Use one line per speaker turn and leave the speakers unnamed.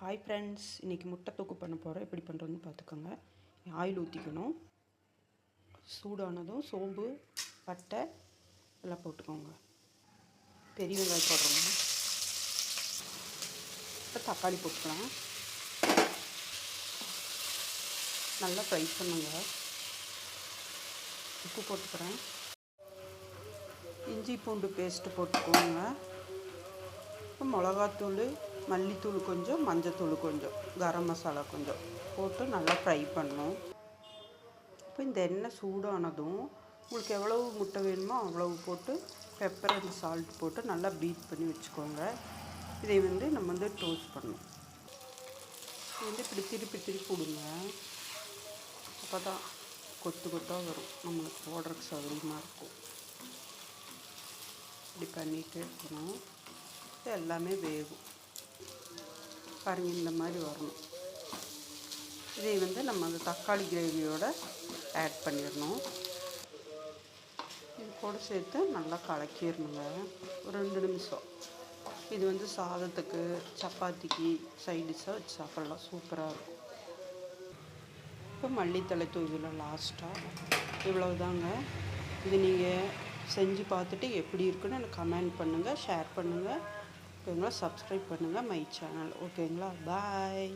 Hi friends, இன்றைக்கி முட்டை தொக்கு பண்ண போகிறோம். எப்படி பண்ணுறதுன்னு பார்த்துக்கோங்க. ஆயில் ஊற்றிக்கணும். சூடானதும் சோம்பு, பட்டை எல்லாம் போட்டுக்கோங்க. பெரிய வெங்காயம் போடுறோங்க. இப்போ தக்காளி போட்டுக்கலாம். நல்லா ஃப்ரை பண்ணுங்க. உப்பு போட்டுக்கிறேன். இஞ்சி பூண்டு பேஸ்ட்டு போட்டுக்கோங்க. மிளகாத்தூள், மல்லித்தூள் கொஞ்சம், மஞ்சத்தூள் கொஞ்சம், கரம் மசாலா கொஞ்சம் போட்டு நல்லா ஃப்ரை பண்ணணும். இப்போ இந்த எண்ணெய் சூடானதும் உங்களுக்கு எவ்வளவு முட்டை வேணுமோ அவ்வளவு போட்டு பெப்பர் அண்ட் சால்ட் போட்டு நல்லா பீட் பண்ணி வச்சுக்கோங்க. இதை நம்ம டோஸ்ட் பண்ணணும். இது இப்படி திருப்பி விடுங்க. அப்போ தான் கொத்து கொத்தாக வரும். நம்மளுக்கு போடுறதுக்கு சௌகரியமாக இருக்கும். இப்படி பண்ணிகிட்டே இருக்கணும். எல்லாமே வேகும் பாருங்கள். இந்த மாதிரி வரணும். இதை நம்ம அந்த தக்காளி கிரேவியோடு ஆட் பண்ணிடணும். இது கூட சேர்த்து நல்லா கலக்கிடணுங்க. ஒரு 2 நிமிஷம். இது சாதத்துக்கு, சப்பாத்திக்கு சைட் டிஷ்ஷாக வச்சு சாப்பிட்லாம். சூப்பராக இருக்கும். இப்போ மல்லித்தழை தூவில லாஸ்ட்டாக இவ்வளவுதாங்க. இது நீங்கள் செஞ்சு பார்த்துட்டு எப்படி இருக்குன்னு எனக்கு கமெண்ட் பண்ணுங்கள், ஷேர் பண்ணுங்கள். ஓகேங்களா? சப்ஸ்கிரைப் பண்ணுங்கள் மை சேனல். ஓகேங்களா? பாய்.